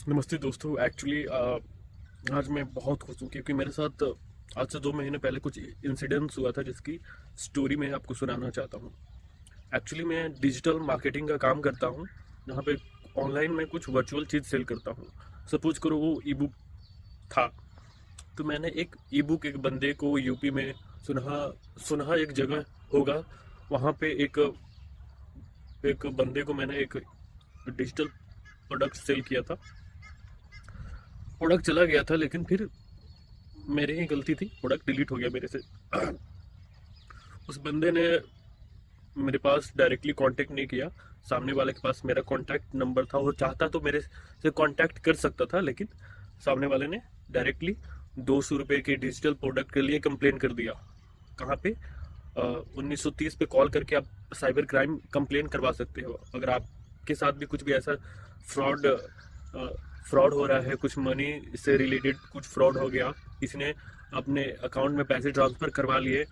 नमस्ते दोस्तों। एक्चुअली आज मैं बहुत खुश हूँ क्योंकि मेरे साथ आज से 2 महीने पहले कुछ इंसिडेंट्स हुआ था जिसकी स्टोरी मैं आपको सुनाना चाहता हूँ। एक्चुअली मैं डिजिटल मार्केटिंग का काम करता हूँ, जहाँ पे ऑनलाइन में कुछ वर्चुअल चीज़ सेल करता हूँ। सपोज करो वो ई बुक था, तो मैंने एक ई बुक एक बंदे को यूपी में सुनहा सुनहा एक जगह होगा, वहाँ पे एक एक बंदे को मैंने एक डिजिटल प्रोडक्ट सेल किया था। प्रोडक्ट चला गया था, लेकिन फिर मेरी ही गलती थी, प्रोडक्ट डिलीट हो गया मेरे से। उस बंदे ने मेरे पास डायरेक्टली कांटेक्ट नहीं किया। सामने वाले के पास मेरा कांटेक्ट नंबर था, वो चाहता तो मेरे से कांटेक्ट कर सकता था, लेकिन सामने वाले ने डायरेक्टली 200 रुपये के डिजिटल प्रोडक्ट के लिए कंप्लेन कर दिया। कहाँ पे? 1930 पे कॉल करके आप साइबर क्राइम कंप्लेन करवा सकते हो अगर आपके साथ भी कुछ भी ऐसा फ्रॉड फ्रॉड हो रहा है, कुछ मनी से रिलेटेड कुछ फ्रॉड हो गया, इसने अपने अकाउंट में पैसे ट्रांसफर करवा लिए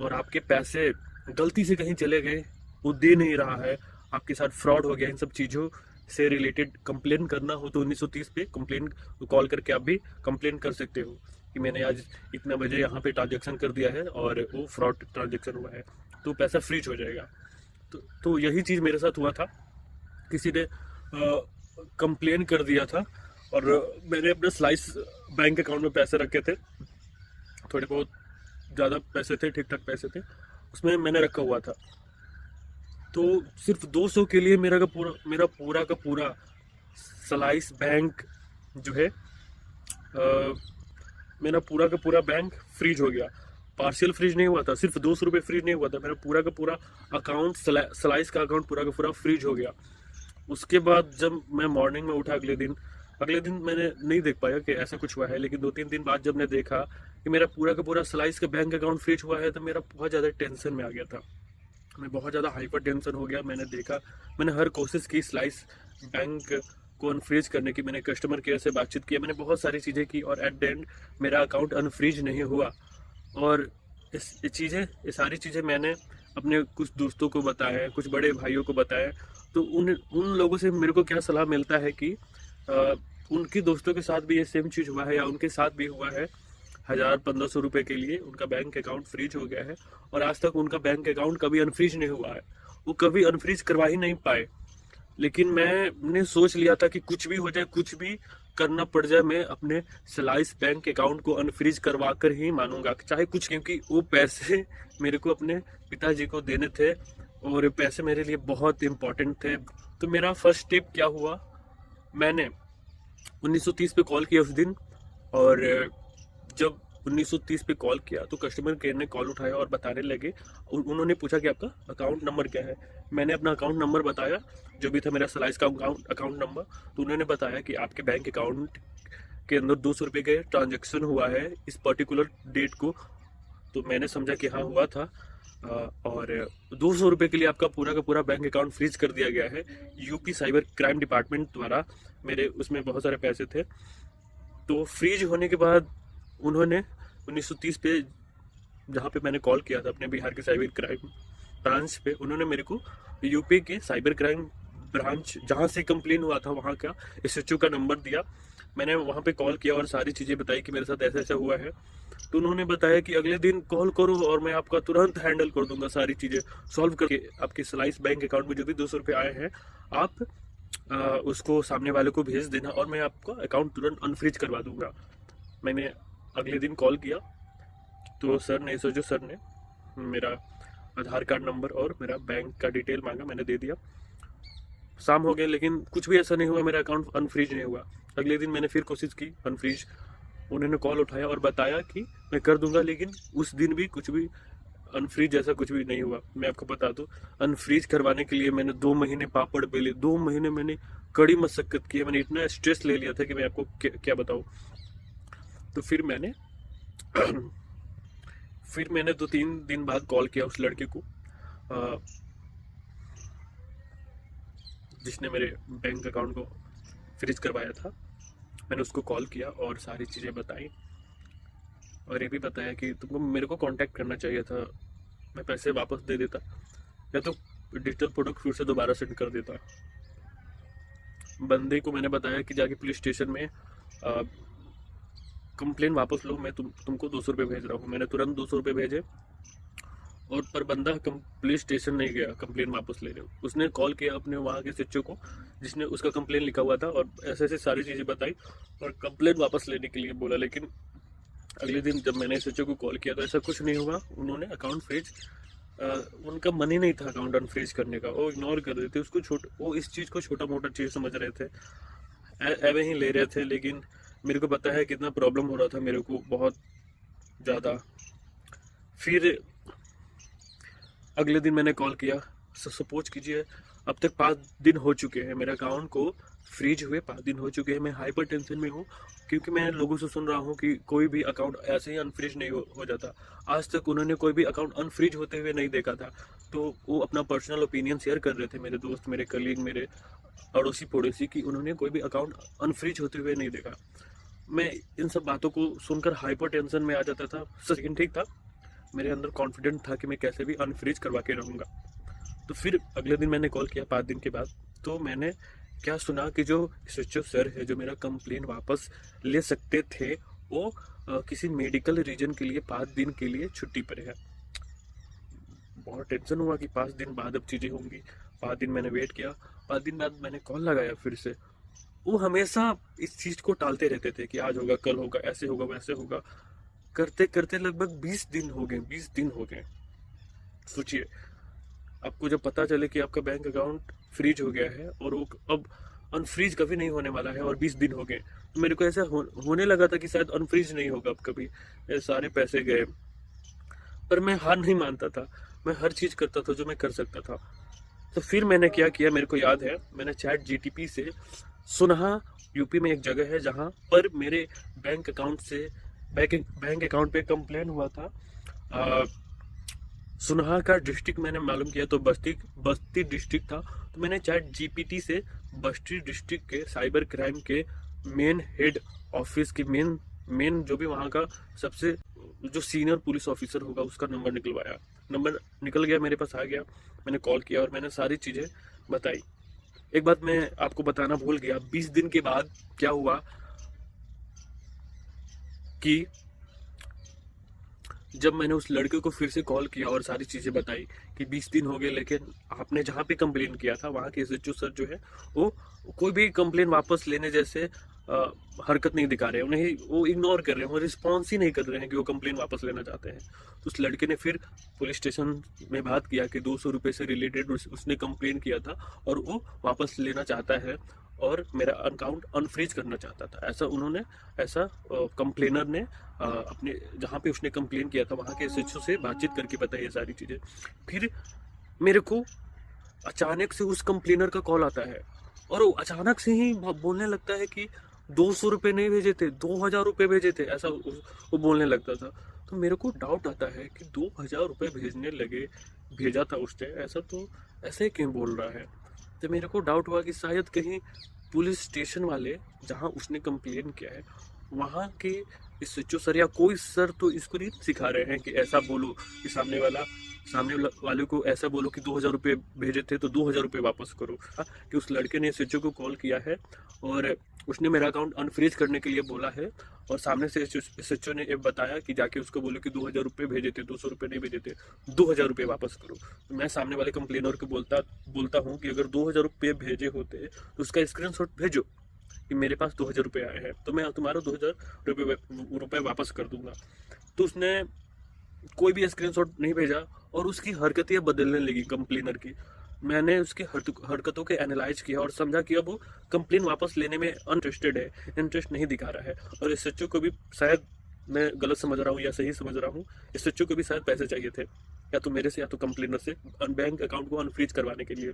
और आपके पैसे गलती से कहीं चले गए, वो दे नहीं रहा है, आपके साथ फ्रॉड हो गया, इन सब चीज़ों से रिलेटेड कंप्लेन करना हो तो 1930 पे कंप्लेन कॉल करके आप भी कंप्लेन कर सकते हो कि मैंने आज इतना बजे यहाँ पे ट्रांजेक्शन कर दिया है और वो फ्रॉड ट्रांजेक्शन हुआ है, तो पैसा फ्रीज हो जाएगा। तो यही चीज़ मेरे साथ हुआ था। किसी ने कंप्लेन कर दिया था और मैंने अपने स्लाइस बैंक अकाउंट में पैसे रखे थे, थोड़े बहुत ज़्यादा पैसे थे, ठीक ठाक पैसे थे, उसमें मैंने रखा हुआ था। तो सिर्फ 200 के लिए मेरा पूरा का पूरा स्लाइस बैंक जो है, मेरा पूरा का पूरा बैंक फ्रीज हो गया। पार्शियल फ्रीज नहीं हुआ था, सिर्फ 200 रुपये फ्रीज नहीं हुआ था, मेरा पूरा का पूरा अकाउंट, स्लाइस का अकाउंट पूरा का पूरा फ्रीज हो गया। उसके बाद जब मैं मॉर्निंग में उठा अगले दिन मैंने नहीं देख पाया कि ऐसा कुछ हुआ है, लेकिन 2-3 दिन बाद जब मैं देखा कि मेरा पूरा का पूरा स्लाइस का बैंक अकाउंट फ्रीज हुआ है, तो मेरा बहुत ज़्यादा टेंशन में आ गया था। मैं बहुत ज़्यादा हाइपर टेंशन हो गया। मैंने हर कोशिश की स्लाइस बैंक को अनफ्रीज करने की, मैंने कस्टमर केयर से बातचीत की, मैंने बहुत सारी चीज़ें की और एट द एंड मेरा अकाउंट अनफ्रीज नहीं हुआ। और ये सारी चीज़ें मैंने अपने कुछ दोस्तों को बताया, कुछ बड़े भाइयों को बताया। तो उन उन लोगों से मेरे को क्या सलाह मिलता है कि उनके दोस्तों के साथ भी ये सेम चीज़ हुआ है या उनके साथ भी हुआ है। 1000-1500 रुपये के लिए उनका बैंक अकाउंट फ्रीज हो गया है और आज तक उनका बैंक अकाउंट कभी अनफ्रीज नहीं हुआ है, वो कभी अनफ्रीज करवा ही नहीं पाए। लेकिन मैंने सोच लिया था कि कुछ भी हो जाए, कुछ भी करना पड़ जाए, मैं अपने स्लाइस बैंक अकाउंट को अनफ्रीज करवा कर ही मानूंगा, चाहे कुछ, क्योंकि वो पैसे मेरे को अपने पिताजी को देने थे और पैसे मेरे लिए बहुत इंपॉर्टेंट थे। तो मेरा फर्स्ट स्टेप क्या हुआ, मैंने 1930 पे कॉल किया उस दिन। और जब 1930 पे कॉल किया तो कस्टमर केयर ने कॉल उठाया और बताने लगे, उन्होंने पूछा कि आपका अकाउंट नंबर क्या है। मैंने अपना अकाउंट नंबर बताया, जो भी था मेरा स्लाइस का अकाउंट नंबर। तो उन्होंने बताया कि आपके बैंक अकाउंट के अंदर 200 रुपये का ट्रांजेक्शन हुआ है इस पर्टिकुलर डेट को। तो मैंने समझा कि हाँ, हुआ था। और 200 रुपये के लिए आपका पूरा का पूरा बैंक अकाउंट फ्रीज कर दिया गया है यूपी साइबर क्राइम डिपार्टमेंट द्वारा। मेरे उसमें बहुत सारे पैसे थे। तो फ्रीज होने के बाद उन्होंने 1930 पे, जहाँ पे मैंने कॉल किया था अपने बिहार के साइबर क्राइम ब्रांच पे, उन्होंने मेरे को यूपी के साइबर क्राइम ब्रांच जहाँ से कंप्लेन हुआ था वहाँ का एसएचओ का नंबर दिया। मैंने वहाँ पे कॉल किया और सारी चीज़ें बताई कि मेरे साथ ऐसा ऐसा हुआ है। तो उन्होंने बताया कि अगले दिन कॉल करो और मैं आपका तुरंत हैंडल कर दूंगा, सारी चीज़ें सॉल्व करके आपके स्लाइस बैंक अकाउंट में जो भी 200 रुपये आए हैं आप उसको सामने वाले को भेज देना और मैं आपका अकाउंट तुरंत अनफ्रीज करवा दूंगा। मैंने अगले दिन कॉल किया तो सर ने मेरा आधार कार्ड नंबर और मेरा बैंक का डिटेल मांगा, मैंने दे दिया। शाम हो गया लेकिन कुछ भी ऐसा नहीं हुआ, मेरा अकाउंट अनफ्रीज नहीं हुआ। अगले दिन मैंने फिर कोशिश की अनफ्रीज, उन्होंने कॉल उठाया और बताया कि मैं कर दूंगा, लेकिन उस दिन भी कुछ भी अनफ्रीज जैसा कुछ भी नहीं हुआ। मैं आपको बता दूं, अनफ्रीज करवाने के लिए मैंने 2 महीने पापड़ बेले, 2 महीने मैंने कड़ी मशक्कत की है, मैंने इतना स्ट्रेस ले लिया था कि मैं आपको क्या बताऊं। तो फिर मैंने 2-3 दिन बाद कॉल किया उस लड़के को जिसने मेरे बैंक अकाउंट को फ्रीज करवाया था। मैंने उसको कॉल किया और सारी चीज़ें बताई और ये भी बताया कि तुमको मेरे को कांटेक्ट करना चाहिए था, मैं पैसे वापस दे देता या तो डिजिटल प्रोडक्ट फिर से दोबारा सेंड कर देता। बंदे को मैंने बताया कि जाके पुलिस स्टेशन में कंप्लेन वापस लो, मैं तुमको 200 रुपये भेज रहा हूँ। मैंने तुरंत 200 रुपये भेजे, और पर बंदा पुलिस स्टेशन नहीं गया कंप्लेन वापस लेने। उसने कॉल किया अपने वहाँ के एसएचओ को जिसने उसका कंप्लेन लिखा हुआ था, और ऐसे ऐसे सारी चीज़ें बताई और कंप्लेन वापस लेने के लिए बोला। लेकिन अगले दिन जब मैंने एसएचओ को कॉल किया तो ऐसा कुछ नहीं हुआ। उन्होंने अकाउंट फ्रीज, उनका मन ही नहीं था अकाउंट अनफ्रीज करने का, वो इग्नोर कर रहे थे उसको। वो इस चीज़ को छोटा मोटा चीज़ समझ रहे थे, एवे ही ले रहे थे। लेकिन मेरे को पता है कितना प्रॉब्लम हो रहा था मेरे को, बहुत ज़्यादा। फिर अगले दिन मैंने कॉल किया, सपोज कीजिए अब तक 5 दिन हो चुके हैं मेरे अकाउंट को फ्रीज हुए, 5 दिन हो चुके हैं। मैं हाइपर टेंशन में हूँ क्योंकि मैं लोगों से सुन रहा हूँ कि कोई भी अकाउंट ऐसे ही अनफ्रीज नहीं हो जाता। आज तक उन्होंने कोई भी अकाउंट अनफ्रीज होते हुए नहीं देखा था। तो वो अपना पर्सनल ओपिनियन शेयर कर रहे थे, मेरे दोस्त, मेरे कलीग, मेरे अड़ोसी पड़ोसी, कि उन्होंने कोई भी अकाउंट अनफ्रीज होते हुए नहीं देखा। मैं इन सब बातों को सुनकर हाइपर टेंशन में आ जाता था। सेकंड ठीक था, मेरे अंदर कॉन्फिडेंट था कि मैं कैसे भी अनफ्रीज करवा के रहूँगा। तो फिर अगले दिन मैंने कॉल किया 5 दिन के बाद, तो मैंने क्या सुना कि जो एसएचओ सर है जो मेरा कंप्लेन वापस ले सकते थे, वो किसी मेडिकल रीजन के लिए 5 दिन के लिए छुट्टी पर है। बहुत टेंशन हुआ कि 5 दिन बाद अब चीज़ें होंगी। 5 दिन मैंने वेट किया, 5 दिन बाद मैंने कॉल लगाया फिर से। वो हमेशा इस चीज़ को टालते रहते थे कि आज होगा, कल होगा, ऐसे होगा, वैसे होगा। करते करते लगभग 20 दिन हो गए, 20 दिन हो गए। सोचिए, आपको जब पता चले कि आपका बैंक अकाउंट फ्रीज हो गया है और वो अब अनफ्रीज कभी नहीं होने वाला है, और 20 दिन हो गए, तो मेरे को ऐसा होने लगा था कि शायद अनफ्रीज नहीं होगा अब कभी। मेरे सारे पैसे गए, पर मैं हार नहीं मानता था। मैं हर चीज़ करता था जो मैं कर सकता था। तो फिर मैंने क्या किया, मेरे को याद है, मैंने चैट जीटीपी से सुनहा यूपी में एक जगह है जहाँ पर मेरे बैंक अकाउंट से बैंक अकाउंट पे कंप्लेन हुआ था। सुनहा का डिस्ट्रिक्ट मैंने मालूम किया तो बस्ती डिस्ट्रिक्ट था। तो मैंने चैट जीपीटी से बस्ती डिस्ट्रिक्ट के साइबर क्राइम के मेन हेड ऑफिस के मेन जो भी वहाँ का सबसे जो सीनियर पुलिस ऑफिसर होगा उसका नंबर निकलवाया। नंबर निकल गया, मेरे पास आ गया। मैंने कॉल किया और मैंने सारी चीज़ें बताई। एक बात मैं आपको बताना भूल गया, 20 दिन के बाद क्या हुआ कि जब मैंने उस लड़के को फिर से कॉल किया और सारी चीज़ें बताई कि 20 दिन हो गए, लेकिन आपने जहाँ पे कंप्लेन किया था वहाँ के एसएचओ सर जो है वो कोई भी कंप्लेन वापस लेने जैसे हरकत नहीं दिखा रहे हैं। उन्हें वो इग्नोर कर रहे हैं, वो रिस्पॉन्स ही नहीं कर रहे हैं कि वो कंप्लेन वापस लेना चाहते हैं। तो उस लड़के ने फिर पुलिस स्टेशन में बात किया कि 200 रुपये से रिलेटेड उसने कंप्लेन किया था और वो वापस लेना चाहता है और मेरा अकाउंट अनफ्रीज करना चाहता था। ऐसा कंप्लेनर ने अपने जहाँ पे उसने कंप्लेन किया था वहाँ के एसएचओ से बातचीत करके बताई ये सारी चीज़ें। फिर मेरे को अचानक से उस कंप्लेनर का कॉल आता है और वो अचानक से ही बोलने लगता है कि 200 रुपये नहीं भेजे थे, 2000 रुपये भेजे थे, ऐसा वो बोलने लगता था। तो मेरे को डाउट आता है कि 2000 रुपये भेजा था उसने, ऐसे क्यों बोल रहा है। तो मेरे को डाउट हुआ कि शायद कहीं पुलिस स्टेशन वाले जहाँ उसने कंप्लेन किया है वहाँ के एसएचओ सर या कोई सर तो इसको नहीं सिखा रहे हैं कि ऐसा बोलो कि सामने वाले को ऐसा बोलो कि 2000 रुपये भेजे थे तो 2000 रुपये वापस करो। कि उस लड़के ने एसएचओ को कॉल किया है और उसने मेरा अकाउंट अनफ्रीज करने के लिए बोला है और सामने से एसएचओ ने ये बताया कि जाके उसको बोलो कि 2000 रुपये भेजे थे, 200 रुपये नहीं भेजे थे, 2000 रुपये वापस करो। तो मैं सामने वाले कंप्लेनर को बोलता हूँ कि अगर 2000 रुपये भेजे होते तो उसका स्क्रीनशॉट भेजो कि मेरे पास 2000 रुपये आए हैं, तो मैं तुम्हारा 2000 रुपये वापस कर दूंगा। तो उसने कोई भी स्क्रीनशॉट नहीं भेजा और उसकी हरकतें बदलने लगी कंप्लेनर की। मैंने उसकी हरकतों के एनालाइज किया और समझा कि अब वो कंप्लेन वापस लेने में इंटरेस्ट नहीं दिखा रहा है। और एसएचओ को भी, शायद मैं गलत समझ रहा हूँ या सही समझ रहा हूँ, एसएचओ को भी शायद पैसे चाहिए थे, या तो मेरे से या तो कंप्लेनर से, बैंक अकाउंट को अनफ्रीज करवाने के लिए।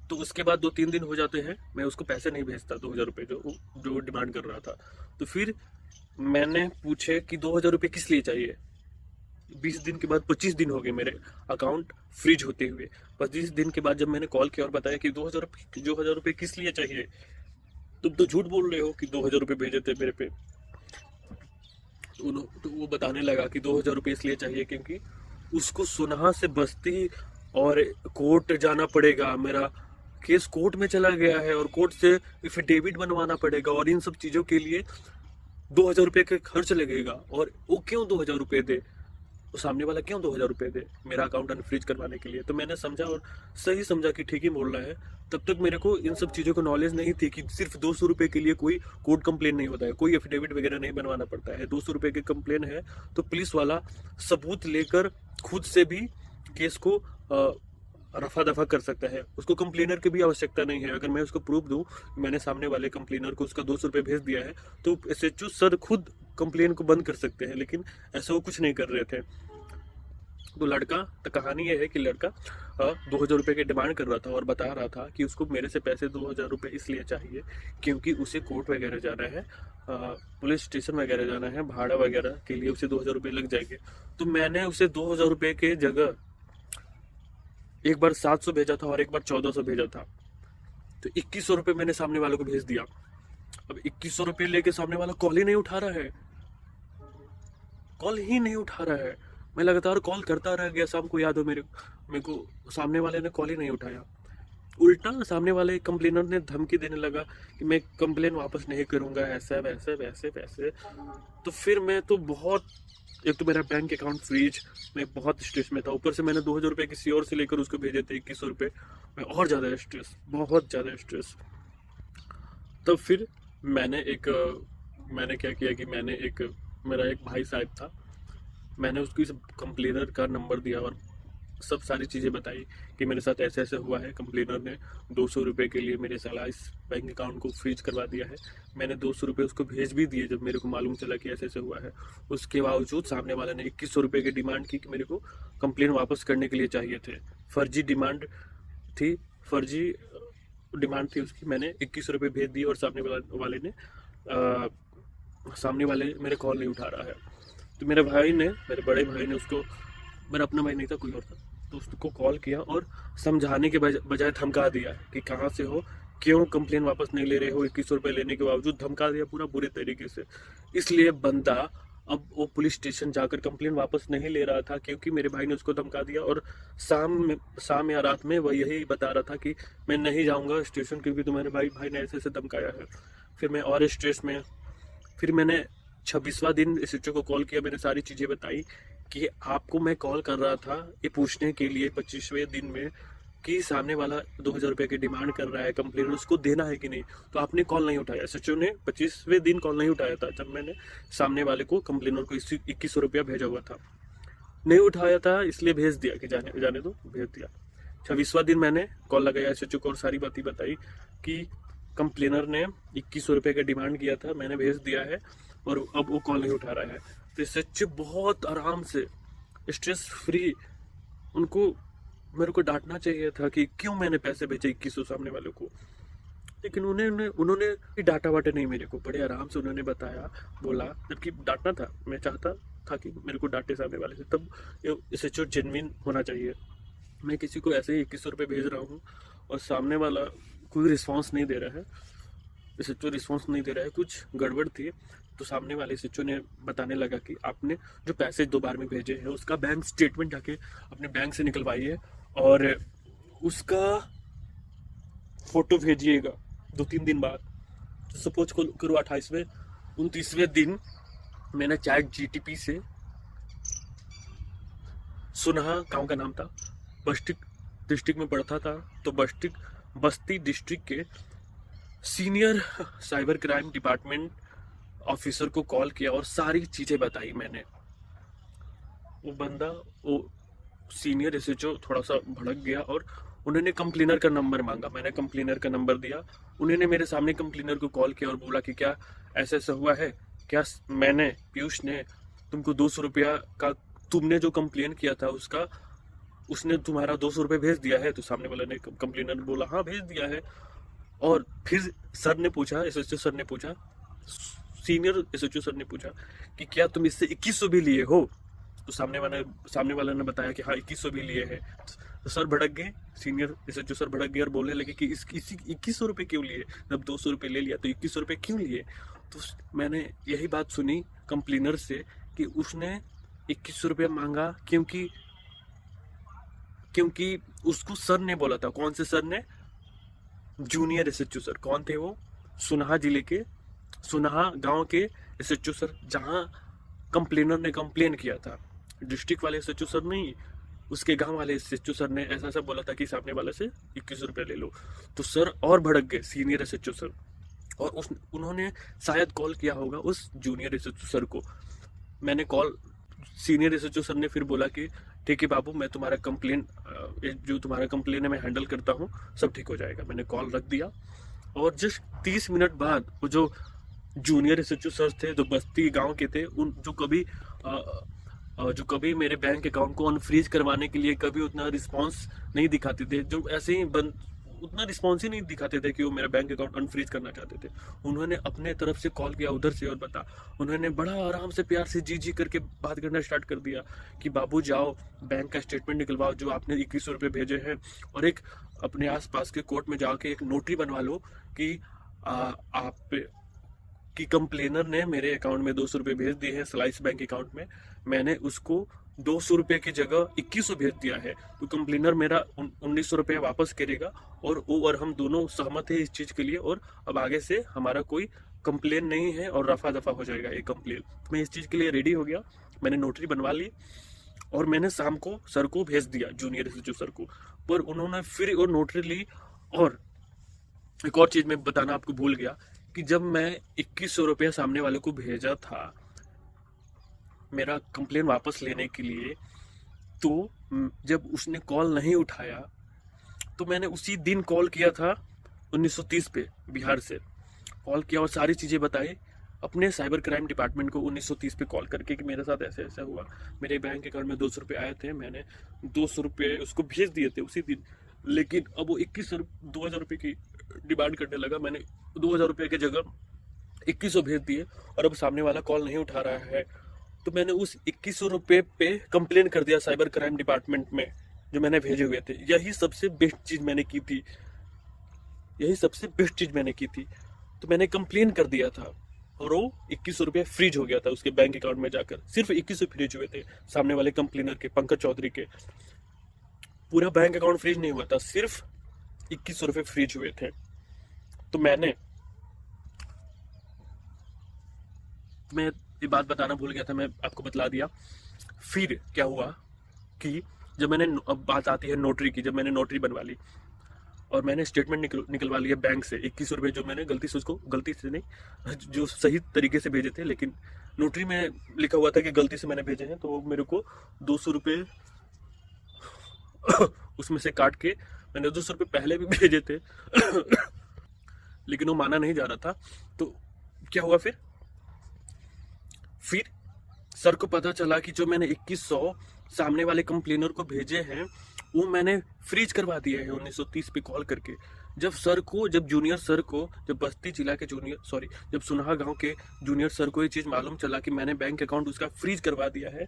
तो उसके बाद 2-3 दिन हो जाते हैं, मैं उसको पैसे नहीं भेजता 2000 रुपये जो डिमांड कर रहा था। तो फिर मैंने पूछे कि 2000 रुपये किस लिए चाहिए। 20 दिन के बाद 25 दिन हो गए मेरे अकाउंट फ्रीज होते हुए। 25 दिन के बाद जब मैंने कॉल किया और बताया कि 2000 रुपये किस लिए चाहिए, तुम तो झूठ बोल रहे हो कि 2000 रुपये भेजे थे मेरे पे। तो वो बताने लगा कि 2000 रुपये इसलिए चाहिए क्योंकि उसको सुनहा से बस्ती और कोर्ट जाना पड़ेगा। मेरा केस कोर्ट में चला गया है और कोर्ट से एफिडेविट बनवाना पड़ेगा और इन सब चीजों के लिए 2,000 रुपये का खर्च लगेगा। और वो क्यों 2,000 रुपये दे, वो सामने वाला क्यों 2,000 रुपये दे मेरा अकाउंट अनफ्रीज करवाने के लिए। तो मैंने समझा और सही समझा कि ठीक ही बोल रहा है। तब तक मेरे को इन सब चीज़ों को नॉलेज नहीं थी कि सिर्फ 200 रुपये के लिए कोई कोर्ट कंप्लेन नहीं होता है, कोई एफिडेविट वगैरह नहीं बनवाना पड़ता है। 200 रुपये की कंप्लेन है तो पुलिस वाला सबूत लेकर खुद से भी केस को रफा दफा कर सकता है, उसको कंप्लेनर की भी आवश्यकता नहीं है। अगर मैं उसको प्रूफ दूं मैंने सामने वाले कंप्लेनर को उसका 200 रुपये भेज दिया है तो SHO सर खुद कंप्लेन को बंद कर सकते हैं, लेकिन ऐसा वो कुछ नहीं कर रहे थे। तो लड़का, तो कहानी ये है कि लड़का 2,000 रुपये की डिमांड कर रहा था और बता रहा था कि उसको मेरे से पैसे 2,000 रुपये इसलिए चाहिए क्योंकि उसे कोर्ट वगैरह जाना है, पुलिस स्टेशन वगैरह जाना है, भाड़ा वगैरह के लिए उसे 2,000 रुपये लग जाएंगे। तो मैंने उसे 2,000 रुपये के जगह एक बार 700 भेजा था और एक बार 1,400 भेजा था, तो 2,100 रुपये मैंने सामने वालों को भेज दिया। अब 2,100 रुपये लेके सामने वाला कॉल ही नहीं उठा रहा है, कॉल ही नहीं उठा रहा है। मैं लगातार कॉल करता रह गया, शाम को याद हो मेरे को सामने वाले ने कॉल ही नहीं उठाया। उल्टा सामने वाले कंप्लेनर ने धमकी देने लगा कि मैं कंप्लेन वापस नहीं करूंगा, ऐसा वैसे वैसे वैसे। तो फिर मैं तो बहुत, एक तो मेरा बैंक अकाउंट फ्रीज, मैं बहुत स्ट्रेस में था, ऊपर से मैंने 2,000 रुपये किसी और से लेकर उसको भेजे थे 2,100 रुपये, मैं और ज़्यादा स्ट्रेस, बहुत ज़्यादा स्ट्रेस। तब फिर मैंने क्या किया कि मेरा एक भाई साहब था, मैंने उसको इस कंप्लेनर का नंबर दिया और सब सारी चीज़ें बताई कि मेरे साथ ऐसे ऐसे हुआ है। कंप्लेनर ने 200 रुपये के लिए मेरे साला इस बैंक अकाउंट को फ्रीज करवा दिया है। मैंने 200 रुपये उसको भेज भी दिए जब मेरे को मालूम चला कि ऐसे ऐसे हुआ है। उसके बावजूद सामने वाले ने 2,100 रुपये की डिमांड की कि मेरे को कंप्लेन वापस करने के लिए चाहिए थे। फर्जी डिमांड थी उसकी। मैंने 2,100 रुपये भेज दिए और सामने वाले मेरे कॉल नहीं उठा रहा है। तो मेरे बड़े भाई ने उसको, मेरा अपना भाई नहीं था, कोई और था, तो उसको कॉल किया और समझाने के बजाय धमका दिया कि कहाँ से हो, क्यों कंप्लेन वापस नहीं ले रहे हो, 2,100 रुपये लेने के बावजूद धमका दिया पूरा बुरे तरीके से। इसलिए बंदा अब वो पुलिस स्टेशन जाकर कंप्लेन वापस नहीं ले रहा था क्योंकि मेरे भाई ने उसको धमका दिया। और शाम या रात में वह यही बता रहा था कि मैं नहीं जाऊँगा स्टेशन क्योंकि तुम्हारे भाई ने ऐसे ऐसे धमकाया है। फिर मैं और स्ट्रेस में, फिर मैंने 26वां दिन SHO को कॉल किया, मैंने सारी चीज़ें बताई कि आपको मैं कॉल कर रहा था ये पूछने के लिए 25वें दिन में कि सामने वाला 2,000 रुपये की डिमांड कर रहा है, कंप्लेन उसको देना है कि नहीं। तो आपने कॉल नहीं उठाया। SHO ने 25वें दिन कॉल नहीं उठाया था जब मैंने सामने वाले को, कंप्लेनर को 2,100 रुपया भेजा हुआ था, नहीं उठाया था, इसलिए भेज दिया कि जाने दो, भेज दिया। 26वां दिन मैंने कॉल लगाया SHO को और सारी बातें बताई कि कंप्लेनर ने 2,100 रुपये का डिमांड किया था, मैंने भेज दिया है और अब वो कॉल नहीं उठा रहा है। तो SHO बहुत आराम से, स्ट्रेस फ्री, उनको मेरे को डांटना चाहिए था कि क्यों मैंने पैसे भेजे 2,100 सामने वाले को, लेकिन उन्होंने डांटा वाटा नहीं मेरे को, बड़े आराम से उन्होंने बताया, बोला। जबकि डांटना था, मैं चाहता था कि मेरे को डांटे सामने वाले से, तब SHO जेन्युइन होना चाहिए। मैं किसी को ऐसे ही 2,100 रुपये भेज रहा हूँ और सामने वाला कोई रिस्पॉन्स नहीं दे रहा है, SHO रिस्पॉन्स नहीं दे रहा है, कुछ गड़बड़ थी। तो सामने वाले SHO ने बताने लगा कि आपने जो पैसे 2 बार में भेजे हैं उसका बैंक स्टेटमेंट जाके अपने बैंक से निकलवाइए और उसका फोटो भेजिएगा 2-3 दिन बाद। तो सपोज करो 28वें 29वें दिन मैंने ChatGPT से, सुनहा गांव का नाम था, बस्ती डिस्ट्रिक्ट में पढ़ता था, तो बस्ती डिस्ट्रिक्ट के senior cyber crime department officer को कॉल किया और सारी चीज़ें बताई मैंने। वो सीनियर SHO थोड़ा सा भड़क गया और उन्होंने कंप्लेनर का नंबर मांगा। मैंने कंप्लेनर का नंबर दिया, उन्होंने मेरे सामने कंप्लेनर को कॉल किया और बोला कि क्या ऐसा ऐसा हुआ है, क्या मैंने, पीयूष ने तुमको 200 रुपया का, तुमने जो कंप्लेन किया था उसने तुम्हारा 200 रुपये भेज दिया है। तो सामने वाले ने, कंप्लेनर ने बोला हाँ भेज दिया है। और फिर सर ने पूछा, SHO सर ने पूछा, सीनियर SHO सर ने पूछा कि क्या तुम इससे 2,100 भी लिए हो। तो सामने वाला ने बताया कि हाँ 2,100 भी लिए हैं। तो सर भड़क गए, सीनियर SHO सर भड़क गए और बोलने लगे कि इस 2,100 रुपये क्यों लिए, जब 200 रुपये ले लिया तो 2,100 रुपये क्यों लिए। तो मैंने यही बात सुनी कंप्लेनर से कि उसने 2,100 रुपया मांगा क्योंकि उसको सर ने बोला था। कौन से सर ने? Junior SHO sir. कौन थे वो? सुनाहा जिले के, सुनाहा गांव के एसएचओ सर, जहां कंप्लेनर ने कंप्लेन किया था। डिस्ट्रिक्ट वाले एसएचओ सर नहीं, उसके गांव वाले एसएचओ सर ने ऐसा ऐसा बोला था कि सामने वाले से 21 रुपये ले लो। तो सर और भड़क गए, सीनियर एसएचओ सर, और उन्होंने शायद कॉल किया होगा उस जूनियर एसएचओ सर को। मैंने कॉल, सीनियर एसएचओ सर ने फिर बोला कि ठीक है बाबू, मैं तुम्हारा कंप्लेन, जो तुम्हारा कंप्लेन है मैं हैंडल करता हूँ, सब ठीक हो जाएगा। मैंने कॉल रख दिया और जस्ट 30 मिनट बाद वो जो जूनियर एसएचओ सर थे, जो बस्ती गांव के थे, उन जो कभी मेरे बैंक अकाउंट को अनफ्रीज करवाने के लिए कभी उतना रिस्पांस नहीं दिखाते थे, जो ऐसे ही उतना रिस्पॉन्स ही नहीं दिखाते थे कि वो मेरा बैंक अकाउंट अनफ्रीज करना चाहते थे, उन्होंने अपने तरफ से कॉल किया उधर से और उन्होंने बड़ा आराम से प्यार से जी करके बात करना स्टार्ट कर दिया कि बाबू जाओ बैंक का स्टेटमेंट निकलवाओ जो आपने 21 रुपये भेजे हैं, और एक अपने आसपास के कोर्ट में जाके एक नोटरी बनवा लो कि आप कि कंप्लेनर ने मेरे अकाउंट में 200 रुपये भेज दिए हैं स्लाइस बैंक अकाउंट में, मैंने उसको 200 रुपये की जगह 2100 भेज दिया है, तो कंप्लेनर मेरा 1900 रुपये वापस करेगा और हम दोनों सहमत है इस चीज के लिए, और अब आगे से हमारा कोई कंप्लेन नहीं है और रफा दफा हो जाएगा ये कंप्लेन। मैं इस चीज के लिए रेडी हो गया, मैंने नोटरी बनवा ली और मैंने शाम को सर को भेज दिया, जूनियर एसएचओ सर को, पर उन्होंने फिर और नोटरी ली। और एक और चीज मैं बताना आपको भूल गया कि जब मैं 2100 रुपया सामने वाले को भेजा था मेरा कंप्लेन वापस लेने के लिए, तो जब उसने कॉल नहीं उठाया तो मैंने उसी दिन कॉल किया था 1930 पे, बिहार से कॉल किया और सारी चीज़ें बताई अपने साइबर क्राइम डिपार्टमेंट को 1930 पे कॉल करके कि मेरे साथ ऐसे ऐसा हुआ, मेरे बैंक अकाउंट में 200 रुपये आए थे, मैंने 200 रुपये उसको भेज दिए थे उसी दिन, लेकिन अब वो 2000 रुपये की डिमांड करने लगा। मैंने 2000 रुपये की जगह 2100 भेज दिए और अब सामने वाला कॉल नहीं उठा रहा है, तो मैंने उस 2100 रुपये पे कंप्लेन कर दिया साइबर क्राइम डिपार्टमेंट में जो मैंने भेजे हुए थे। यही सबसे बेस्ट चीज मैंने की थी, यही सबसे बेस्ट चीज मैंने की थी। तो मैंने कंप्लेन कर दिया था और वो 2100 रुपये फ्रीज हो गया था उसके बैंक अकाउंट में जाकर, सिर्फ 2100 फ्रीज हुए थे सामने वाले कंप्लेनर के, पंकज चौधरी के। पूरा बैंक अकाउंट फ्रीज नहीं हुआ था, सिर्फ 2100 रुपये फ्रीज हुए थे। तो मैं ये बात बताना भूल गया था, मैं आपको बतला दिया। फिर क्या हुआ कि जब मैंने, अब बात आती है नोटरी की, जब मैंने नोटरी बनवा ली और मैंने स्टेटमेंट निकलवा लिया बैंक से, 21 रुपये जो मैंने गलती से नहीं, जो सही तरीके से भेजे थे, लेकिन नोटरी में लिखा हुआ था कि गलती से मैंने भेजे हैं, तो मेरे को 200 रुपये उसमें से काट के, मैंने 200 रुपये पहले भी भेजे थे लेकिन वो माना नहीं जा रहा था। तो क्या हुआ फिर सर को पता चला कि जो मैंने 2100 सामने वाले कंप्लेनर को भेजे हैं वो मैंने फ्रीज करवा दिए हैं 1930 पे कॉल करके। जब जूनियर सर को, जब बस्ती जिला के जब सुनाहा गांव के जूनियर सर को ये चीज मालूम चला कि मैंने बैंक अकाउंट उसका फ्रीज करवा दिया है,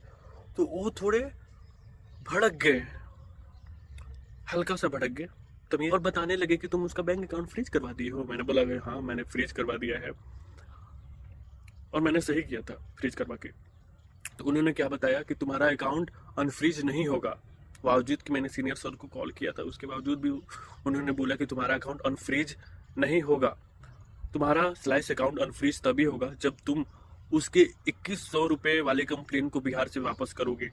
तो वो थोड़े भड़क गए, हल्का सा भड़क गए तभी, और बताने लगे कि तुम उसका बैंक अकाउंट फ्रीज करवा दिए हो। मैंने बोला हाँ मैंने फ्रीज करवा दिया है और मैंने सही किया था फ्रीज करवा के। तो उन्होंने क्या बताया कि तुम्हारा अकाउंट अनफ्रीज नहीं होगा, बावजूद कि मैंने सीनियर सर को कॉल किया था, उसके बावजूद भी उन्होंने बोला कि तुम्हारा अकाउंट अनफ्रीज नहीं होगा, तुम्हारा स्लाइस अकाउंट अनफ्रीज तभी होगा जब तुम उसके 2100 रुपये वाले कंप्लेन को बिहार से वापस करोगे।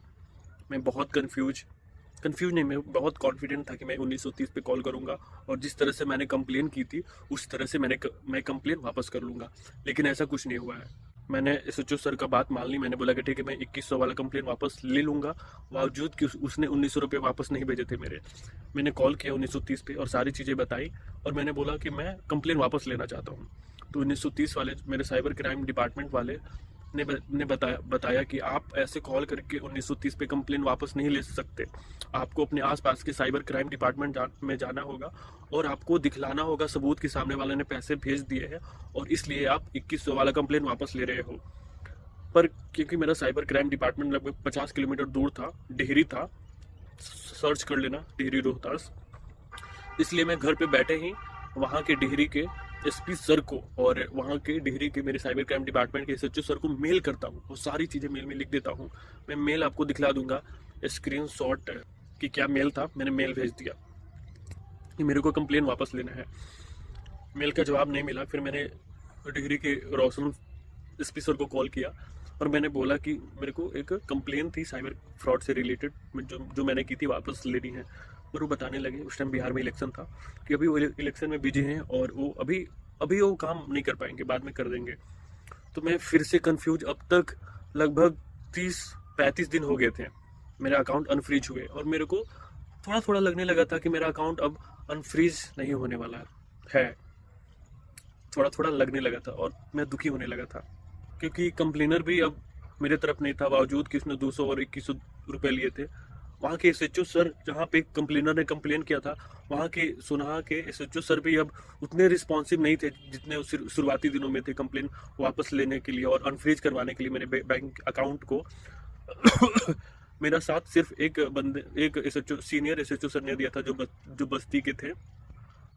मैं बहुत कंफ्यूज नहीं, मैं बहुत कॉन्फिडेंट था कि मैं 1930 पे कॉल करूंगा और जिस तरह से मैंने कंप्लेन की थी उस तरह से मैं कंप्लेन वापस कर लूंगा, लेकिन ऐसा कुछ नहीं हुआ है। मैंने एसएचओ सर का बात मान ली, मैंने बोला कि ठीक है मैं 2100 वाला कंप्लेन वापस ले लूंगा, बावजूद कि उसने 1900 रुपये वापस नहीं भेजे थे मेरे। मैंने कॉल किया 1930 पे और सारी चीज़ें बताई और मैंने बोला कि मैं कंप्लेन वापस लेना चाहता हूँ। तो 1930 वाले मेरे साइबर क्राइम डिपार्टमेंट वाले ने बताया कि आप ऐसे कॉल करके 1930 पे कंप्लेन वापस नहीं ले सकते, आपको अपने आसपास के साइबर क्राइम डिपार्टमेंट में जाना होगा और आपको दिखलाना होगा सबूत कि सामने वाले ने पैसे भेज दिए हैं और इसलिए आप 2100 वाला कंप्लेन वापस ले रहे हो। पर क्योंकि मेरा साइबर क्राइम डिपार्टमेंट लगभग 50 किलोमीटर दूर था, डिहरी था, सर्च कर लेना डिहरी रोहतास, इसलिए मैं घर पे बैठे ही वहाँ के डिहरी के एसपी सर को और वहाँ के डिहरी के मेरे साइबर क्राइम डिपार्टमेंट के एसएचओ सर को मेल करता हूँ और सारी चीज़ें मेल में लिख देता हूँ। मैं मेल आपको दिखला दूंगा, स्क्रीनशॉट कि क्या मेल था, मैंने मेल भेज दिया कि मेरे को कंप्लेन वापस लेना है। मेल का जवाब नहीं मिला। फिर मैंने डिग्री के रोशन एसपी सर को कॉल किया और मैंने बोला कि मेरे को एक कंप्लेन थी साइबर फ्रॉड से रिलेटेड, जो मैंने की थी वापस लेनी है। और वो बताने लगे, उस टाइम बिहार में इलेक्शन था, कि अभी वो इलेक्शन में बिजी हैं और वो अभी वो काम नहीं कर पाएंगे, बाद में कर देंगे। तो मैं फिर से कंफ्यूज, अब तक लगभग 30-35 दिन हो गए थे मेरा अकाउंट अनफ्रीज हुए, और मेरे को थोड़ा थोड़ा लगने लगा था कि मेरा अकाउंट अब अनफ्रीज नहीं होने वाला है। थोड़ा थोड़ा लगने लगा था और मैं दुखी होने लगा था, क्योंकि कंप्लेनर भी अब मेरे तरफ नहीं था, बावजूद कि उसने 200 और 2100 रुपए लिए थे। वहाँ के एसएचओ सर, जहाँ पे कंप्लेनर ने कंप्लेन किया था, वहाँ के सोनाहा के एसएचओ सर भी अब उतने रिस्पॉन्सिव नहीं थे जितने उस शुरुआती दिनों में थे कंप्लेन वापस लेने के लिए और अनफ्रीज करवाने के लिए मेरे बैंक अकाउंट को। मेरा साथ सिर्फ एक एसएचओ, सीनियर एसएचओ सर ने दिया था, जो बस्ती के थे।